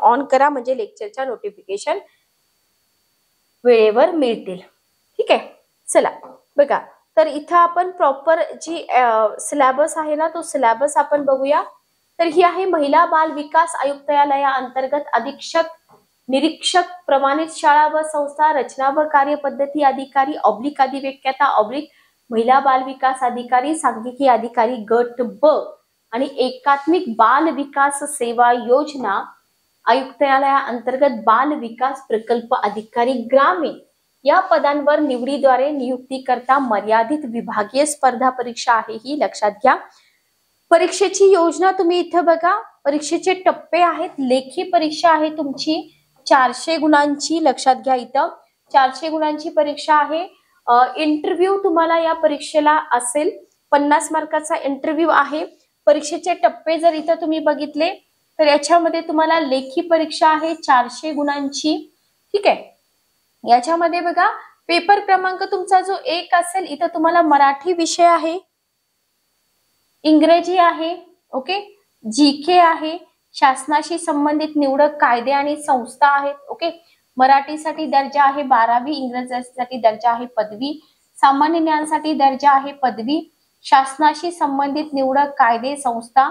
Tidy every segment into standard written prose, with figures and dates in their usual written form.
On करा म्हणजे लेक्चरच्या नोटिफिकेशन वेळेवर मिळतील. ठीक आहे, चला बघा. तर इथं आपण प्रॉपर जी सिलेबस आहे ना तो सिलेबस आपण बघूया. तर ही आहे महिला बाल विकास आयुक्तालया अंतर्गत अधीक्षक निरीक्षक प्रमाणित शाळा व संस्था रचना व कार्यपद्धती अधिकारी ऑब्लिक अधिव्यक्ता ऑब्लिक महिला बाल विकास अधिकारी सांख्यिकी अधिकारी गट ब आणि एकात्मिक बाल विकास सेवा योजना आयुक्तालया अंतर्गत बाल विकास प्रकल्प अधिकारी ग्रामीण या पदांवर निवडीद्वारे नियुक्ती करता मर्यादित विभागीय स्पर्धा परीक्षा आहे ही लक्षात घ्या. परीक्षेची योजना तुम्ही इथं बघा. परीक्षेचे टप्पे आहेत. लेखी परीक्षा आहे तुमची 400 गुणांची, लक्षात घ्या. इथं 400 गुणांची परीक्षा आहे. इंटरव्ह्यू तुम्हाला या परीक्षेला असेल, 50 मार्काचा इंटरव्ह्यू आहे. परीक्षेचे टप्पे जर इथं तुम्ही बघितले तर याच्यामध्ये तुम्हाला लेखी परीक्षा आहे 400 गुणांची. ठीक आहे, याच्यामध्ये बघा पेपर क्रमांक तुमचा जो 1 असेल, इथं तुम्हाला मराठी विषय आहे, इंग्रजी आहे, ओके, जीके आहे, शासनाशी संबंधित निवडक कायदे आणि संस्था आहेत, ओके. मराठीसाठी दर्जा आहे 12वी, इंग्रजीसाठी दर्जा आहे पदवी, सामान्य ज्ञानासाठी दर्जा आहे पदवी, शासनाशी संबंधित निवडक कायदे संस्था.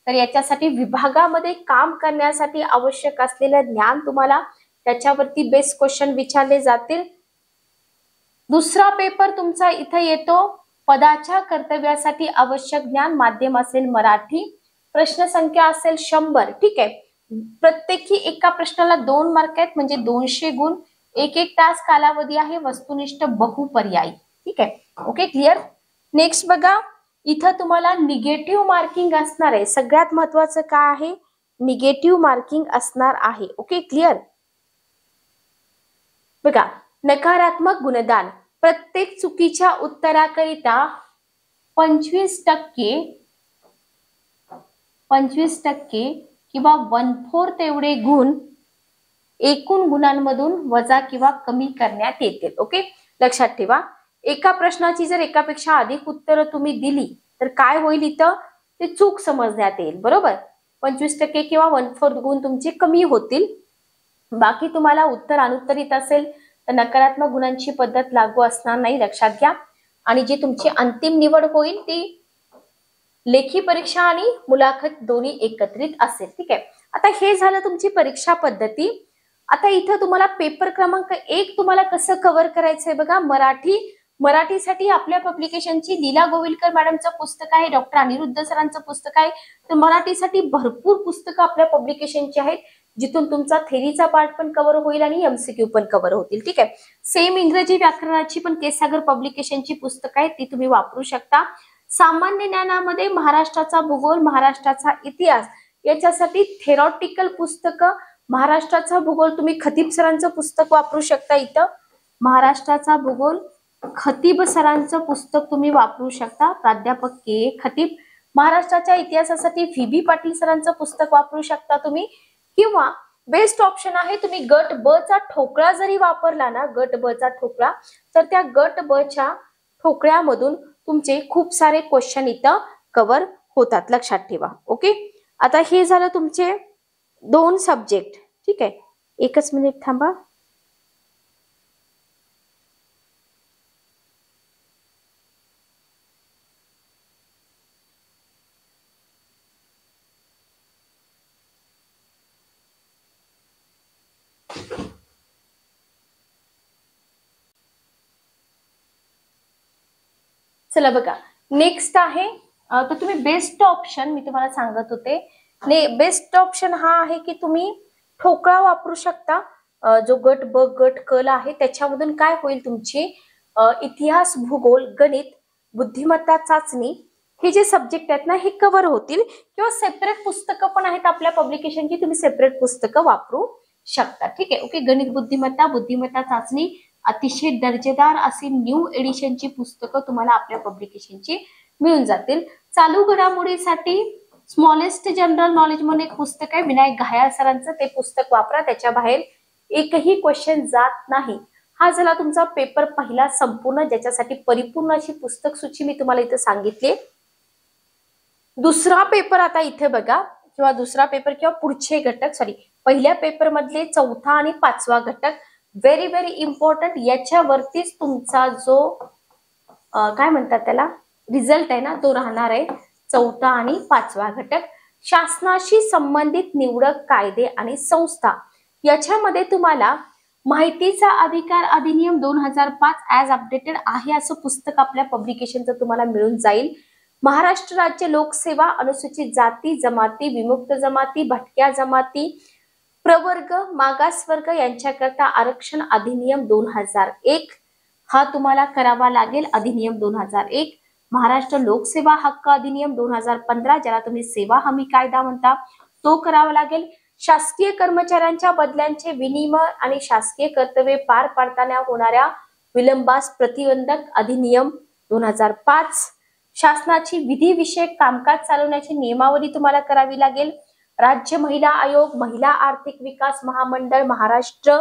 तर याच्यासाठी विभागामध्ये काम करण्यासाठी आवश्यक असलेलं ज्ञान तुम्हाला त्याच्यावरती बेस्ट क्वेश्चन विचारले जातील. दुसरा पेपर तुमचा इथं येतो पदाच्या कर्तव्यासाठी आवश्यक ज्ञान, माध्यम असेल मराठी, प्रश्न संख्या असेल 100. ठीक आहे, प्रत्येकी एका प्रश्नाला 2 मार्क आहेत म्हणजे 200 गुण, 1 तास कालावधी आहे, वस्तुनिष्ठ बहुपर्यायी. ठीक आहे, ओके, क्लिअर. नेक्स्ट बघा, इथं तुम्हाला निगेटिव्ह मार्किंग असणार आहे. सगळ्यात महत्वाचं काय आहे, निगेटिव्ह मार्किंग असणार आहे. Okay, clear. बघा, नकारात्मक गुणदान प्रत्येक चुकीच्या उत्तराकरिता 25% किंवा 1/4 तेवढे गुण एकूण गुणांमधून वजा किंवा कमी करण्यात येतील. ओके, लक्षात ठेवा. एका प्रश्नाची जर एकापेक्षा अधिक उत्तरं तुम्ही दिली तर काय होईल, इथं ते चूक समजण्यात येईल. बरोबर, 25% किंवा 1/4 गुण तुमचे कमी होतील. बाकी तुम्हाला उत्तर अनुत्तरित असेल तर नकारात्मक गुणांची पद्धत लागू असणार नाही, लक्षात घ्या. आणि जी तुमची अंतिम निवड होईल ती लेखी परीक्षा आणि मुलाखत दोन्ही एकत्रित असेल. ठीक आहे, आता हे झालं तुमची परीक्षा पद्धती. आता इथं तुम्हाला पेपर क्रमांक 1 तुम्हाला कसं कव्हर करायचंय बघा. मराठीसाठी आपल्या पब्लिकेशनची लीला गोविलकर मॅडमचं पुस्तक आहे, डॉक्टर अनिरुद्ध सरांचं पुस्तक आहे. तर मराठीसाठी भरपूर पुस्तकं आपल्या पब्लिकेशनची आहेत जिथून तुमचा थेरीचा पार्ट पण कव्हर होईल आणि एमसीक्यू पण कव्हर होतील. ठीक आहे, सेम इंग्रजी व्याकरणाची पण केसागर पब्लिकेशनची पुस्तकं आहेत, ती तुम्ही वापरू शकता. सामान्य ज्ञानामध्ये महाराष्ट्राचा भूगोल, महाराष्ट्राचा इतिहास याच्यासाठी थेरॉटिकल पुस्तकं, महाराष्ट्राचा भूगोल तुम्ही खतीब सरांचं पुस्तक वापरू शकता. इथं महाराष्ट्राचा भूगोल खतीब सरांचं पुस्तक तुम्ही वापरू शकता, प्राध्यापक के खतीब. महाराष्ट्राच्या इतिहासासाठी व्ही.बी. पाटील सरांचं पुस्तक वापरू शकता तुम्ही. किंवा बेस्ट ऑप्शन आहे तुम्ही गट ब चा ठोकळा जरी वापरला ना, गट ब चा ठोकळा, तर त्या गट ब च्या ठोकळ्यामधून तुमचे खूप सारे क्वेश्चन इथं कव्हर होतात, लक्षात ठेवा. ओके, आता हे झालं तुमचे 2 सब्जेक्ट. ठीक आहे, एकच मिनिट थांबा. चला बघा, नेक्स्ट आहे तर तुम्ही बेस्ट ऑप्शन मी तुम्हाला सांगत होते. बेस्ट ऑप्शन हा आहे की तुम्ही ठोकळा वापरू शकता. जो गट ब गट क ला आहे त्याच्यामधून काय होईल, तुमची इतिहास, भूगोल, गणित, बुद्धिमत्ता चाचणी हे जे सब्जेक्ट आहेत ना हे कव्हर होतील. किंवा सेपरेट पुस्तकं पण आहेत आपल्या पब्लिकेशनची, तुम्ही सेपरेट पुस्तकं वापरू शकता. ठीक आहे, ओके. गणित बुद्धिमत्ता, बुद्धिमत्ता चाचणी अतिशय दर्जेदार अशी न्यू एडिशनची पुस्तकं तुम्हाला आपल्या पब्लिकेशनची मिळून जातील. चालू घडामोडीसाठी स्मॉलेस्ट जनरल नॉलेज म्हणून एक पुस्तक आहे विनायक घायाळ सरांचं, ते पुस्तक वापरा, त्याच्या बाहेर एकही क्वेश्चन जात नाही. हा झाला तुमचा पेपर पहिला संपूर्ण, ज्याच्यासाठी परिपूर्ण अशी पुस्तक सूची मी तुम्हाला इथे सांगितली. दुसरा पेपर आता इथे बघा, किंवा दुसरा पेपर किंवा पुढचे घटक पहिल्या पेपर मधले चौथा आणि पाचवा घटक व्हेरी व्हेरी इम्पॉर्टंट. याच्यावरतीच तुमचा जो काय म्हणतात त्याला रिझल्ट आहे ना तो राहणार आहे. चौथा आणि पाचवा घटक. शासनाशी संबंधित निवडक कायदे आणि संस्था. याच्यामध्ये तुम्हाला माहितीचा अधिकार अधिनियम 2005 ऍज अपडेटेड आहे असं पुस्तक आपल्या पब्लिकेशनचं तुम्हाला मिळून जाईल. महाराष्ट्र राज्य लोकसेवा, अनुसूचित जाती जमाती, विमुक्त जमाती, भटक्या जमाती, प्रवर्ग, मागासवर्ग यांच्याकरता आरक्षण अधिनियम 2001 हा तुम्हाला करावा लागेल. अधिनियम 2001. महाराष्ट्र लोकसेवा हक्क अधिनियम 2015 ज्याला तुम्ही सेवा हमी कायदा म्हणता तो करावा लागेल. शासकीय कर्मचाऱ्यांच्या बदल्यांचे विनिमय आणि शासकीय कर्तव्ये पार पाडताना होणाऱ्या विलंबास प्रतिबंधक अधिनियम 2005. शासनाची विधिविषयक कामकाज चालवण्याची नियमावली तुम्हाला करावी लागेल. राज्य महिला आयोग, महिला आर्थिक विकास महामंडळ, महाराष्ट्र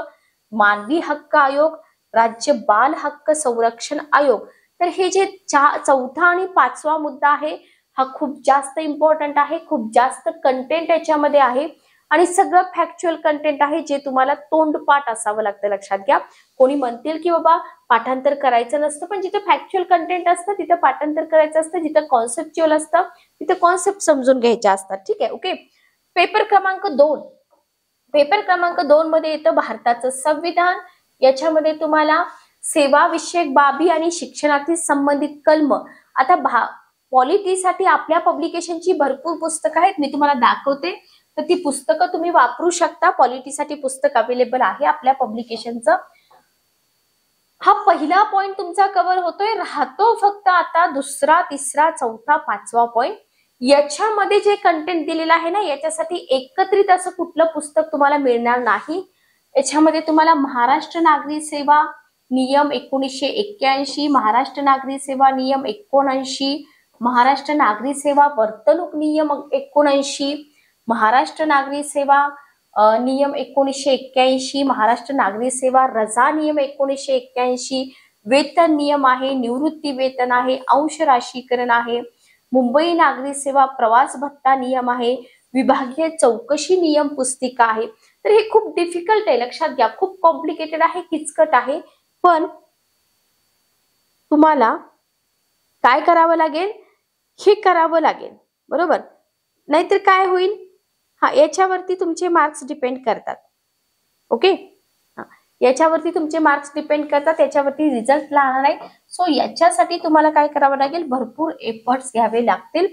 मानवी हक्क आयोग, राज्य बाल हक्क संरक्षण आयोग. तर हे जे चौथा आणि पाचवा मुद्दा आहे हा खूप जास्त इम्पॉर्टंट आहे. खूप जास्त कंटेंट याच्यामध्ये आहे आणि सगळं फॅक्च्युअल कंटेंट आहे जे तुम्हाला तोंडपाठ असावं लागतं. लक्षात घ्या. कोणी म्हणतील की बाबा पाठांतर करायचं नसतं, पण जिथे फॅक्च्युअल कंटेंट असतं तिथं पाठांतर करायचं असतं. जिथं कॉन्सेप्च्युअल असतं तिथं कॉन्सेप्ट समजून घ्यायच्या असतात. ठीक आहे. ओके. पेपर क्रमांक 2. पेपर क्रमांक 2 मध्ये येतं भारताचं संविधान. याच्यामध्ये तुम्हाला सेवा विषयक बाबी आणि शिक्षणातील संबंधित कलम. आता पॉलिटीसाठी आपल्या पब्लिकेशनची भरपूर पुस्तकं आहेत. मी तुम्हाला दाखवते तर ती पुस्तकं तुम्ही वापरू शकता. पॉलिटीसाठी पुस्तक अवेलेबल आहे आपल्या पब्लिकेशनचं. हा पहिला पॉइंट तुमचा कव्हर होतोय. राहतो फक्त आता दुसरा, तिसरा, चौथा, पाचवा पॉइंट. याच्यामध्ये जे कंटेंट दिलेलं आहे ना याच्यासाठी एकत्रित असं कुठलं पुस्तक तुम्हाला मिळणार नाही. याच्यामध्ये तुम्हाला महाराष्ट्र नागरी सेवा नियम 1981, महाराष्ट्र नागरी सेवा नियम 79, महाराष्ट्र नागरी सेवा वर्तणूक नियम 79, महाराष्ट्र नागरी सेवा नियम 1981, महाराष्ट्र नागरी सेवा रजा नियम 1981, वेतन नियम आहे, निवृत्ती वेतन आहे, अंश राशीकरण आहे, मुंबई नागरी सेवा प्रवास भत्ता नियम आहे, विभागीय चौकशी नियम पुस्तिका आहे. तर हे खूप डिफिकल्ट आहे. लक्षात घ्या. खूप कॉम्प्लिकेटेड आहे, किचकट आहे. पण तुम्हाला काय करावं लागेल, हे करावं लागेल. बरोबर. नाहीतर काय होईल, याच्यावरती तुमचे मार्क्स डिपेंड करतात. ओके. याच्यावरती तुमचे मार्क्स डिपेंड करतात, याच्यावरती रिझल्ट लागणार आहे. सो याच्यासाठी तुम्हाला काय करावं लागेल, भरपूर एफर्ट्स घ्यावे लागतील.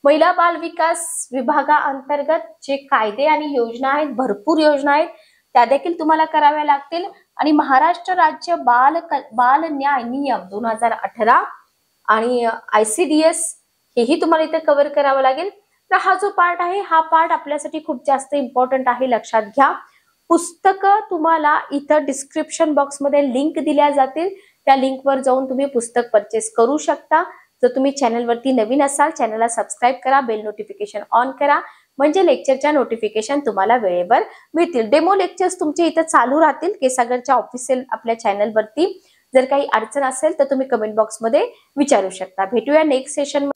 महिला बाल विकास विभागाअंतर्गत जे कायदे आणि योजना आहेत, भरपूर योजना आहेत, त्या देखील तुम्हाला कराव्या लागतील. आणि महाराष्ट्र राज्य बाल न्याय नियम 2018 आणि ICDS हेही तुम्हाला इथे कव्हर करावं लागेल. तर हा जो पार्ट आहे हा पार्ट आपल्यासाठी खूप जास्त इम्पॉर्टंट आहे. लक्षात घ्या. पुस्तकं तुम्हाला इथं डिस्क्रिप्शन बॉक्समध्ये लिंक दिल्या जातील. त्या लिंकवर जाऊन तुम्ही पुस्तक परचेस करू शकता. जर तुम्ही चॅनलवरती नवीन असाल चॅनलला सबस्क्राईब करा, बेल नोटिफिकेशन ऑन करा, म्हणजे लेक्चरच्या नोटिफिकेशन तुम्हाला वेळेवर मिळतील. डेमो लेक्चर्स तुमचे इथं चालू राहतील केसागरच्या ऑफिशियल आपल्या चॅनलवरती. जर काही अडचण असेल तर तुम्ही कमेंट बॉक्समध्ये विचारू शकता. भेटूया नेक्स्ट सेशन.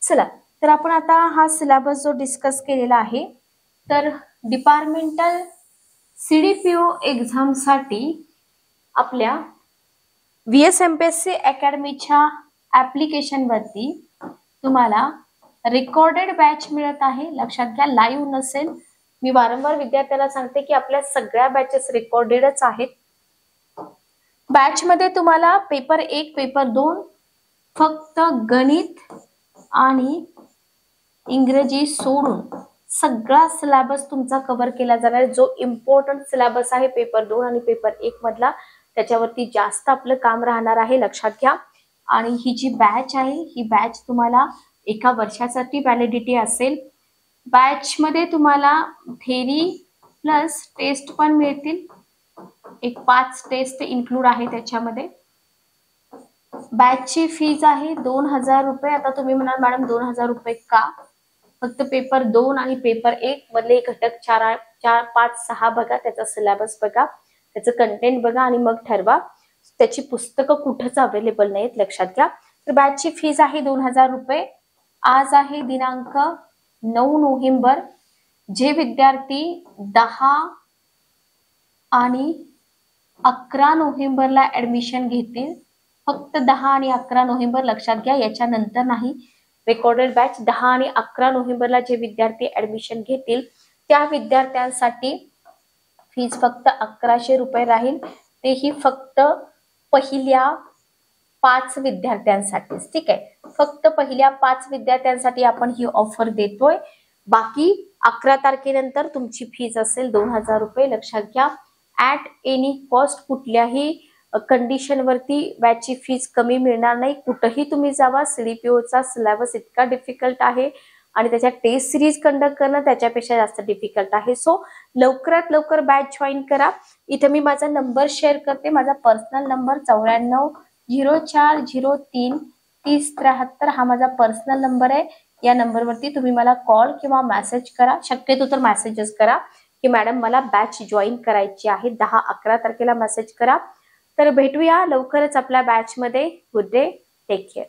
चला तर आपण आता हा सिलेबस जो डिस्कस केलेला आहे, तर डिपार्टमेंटल CDPO एक्झाम साठी आपल्या VSMPSC अकॅडमीच्या ऍप्लिकेशन वरती तुम्हाला रेकॉर्डेड बॅच मिळत आहे. लक्षात घ्या. लाईव्ह नसेल. मी वारंवार विद्यार्थ्यांना सांगते की आपल्या सगळ्या बॅचेस रेकॉर्डेडच आहेत. बॅच मध्ये तुम्हाला पेपर 1, पेपर 2 फक्त गणित आणि इंग्रजी सोडून सगळा सिलेबस तुमचा कव्हर केला जाणार. जो इम्पॉर्टंट सिलेबस आहे पेपर 2 आणि पेपर 1 मधला, त्याच्यावरती जास्त आपलं काम राहणार आहे. लक्षात घ्या. आणि ही जी बॅच आहे ही बॅच तुम्हाला 1 वर्षासाठी व्हॅलिडिटी असेल. बॅच मध्ये तुम्हाला थेरी प्लस टेस्ट पण मिळतील. 5 टेस्ट इन्क्लूड आहे त्याच्यामध्ये. बॅचची फीज आहे 2000 रुपये. आता तुम्ही म्हणाल मॅडम 2000 रुपये का? फक्त पेपर 2 आणि पेपर 1 मधले घटक 4, 5, 6 बघा, त्याचा सिलेबस बघा, त्याचं कंटेंट बघा आणि मग ठरवा. त्याची पुस्तकं कुठंच अवेलेबल नाहीत. लक्षात घ्या. तर बॅचची फीज आहे 2000 रुपये. आज आहे दिनांक 9 नोव्हेंबर. जे विद्यार्थी 10 आणि 11 नोव्हेंबरला ऍडमिशन घेतील, फक्त 10 आणि 11 नोव्हेंबर लक्षात घ्या, याच्यानंतर नाही. रेकॉर्डेड बॅच 10 आणि 11 नोव्हेंबरला जे विद्यार्थी ऍडमिशन घेतील त्या विद्यार्थ्यांसाठी फीज फक्त 1100 रुपये राहील. तेही फक्त पहिल्या 5 विद्यार्थ्यांसाठीच. ठीक आहे, फक्त पहिल्या 5 विद्यार्थ्यांसाठी आपण ही ऑफर देतोय. बाकी 11 तारखेनंतर तुमची फीज असेल 2000 रुपये. लक्षात घ्या, ऍट एनी कॉस्ट कुठल्याही कंडिशन वरती बॅचची फीज कमी मिळणार नाही. कुठेही तुम्ही जावा, सीडीपीओचा सिलेबस इतका डिफिकल्ट आहे आणि त्याच्या टेस्ट सिरीज कंडक्ट करणं त्याच्यापेक्षा जास्त डिफिकल्ट आहे. सो लवकरात लवकर बॅच जॉईन करा. इथे मी माझा नंबर शेअर करते. माझा पर्सनल नंबर 9404033073 हा माझा पर्सनल नंबर आहे. या नंबरवरती तुम्ही मला कॉल किंवा मेसेज करा. शक्यतो तर मेसेजच करा की मॅडम मला बॅच जॉईन करायची आहे. 10-11 तारखेला मेसेज करा. तर भेटूया लवकरच आपल्या बॅच मध्ये. Good day, take care.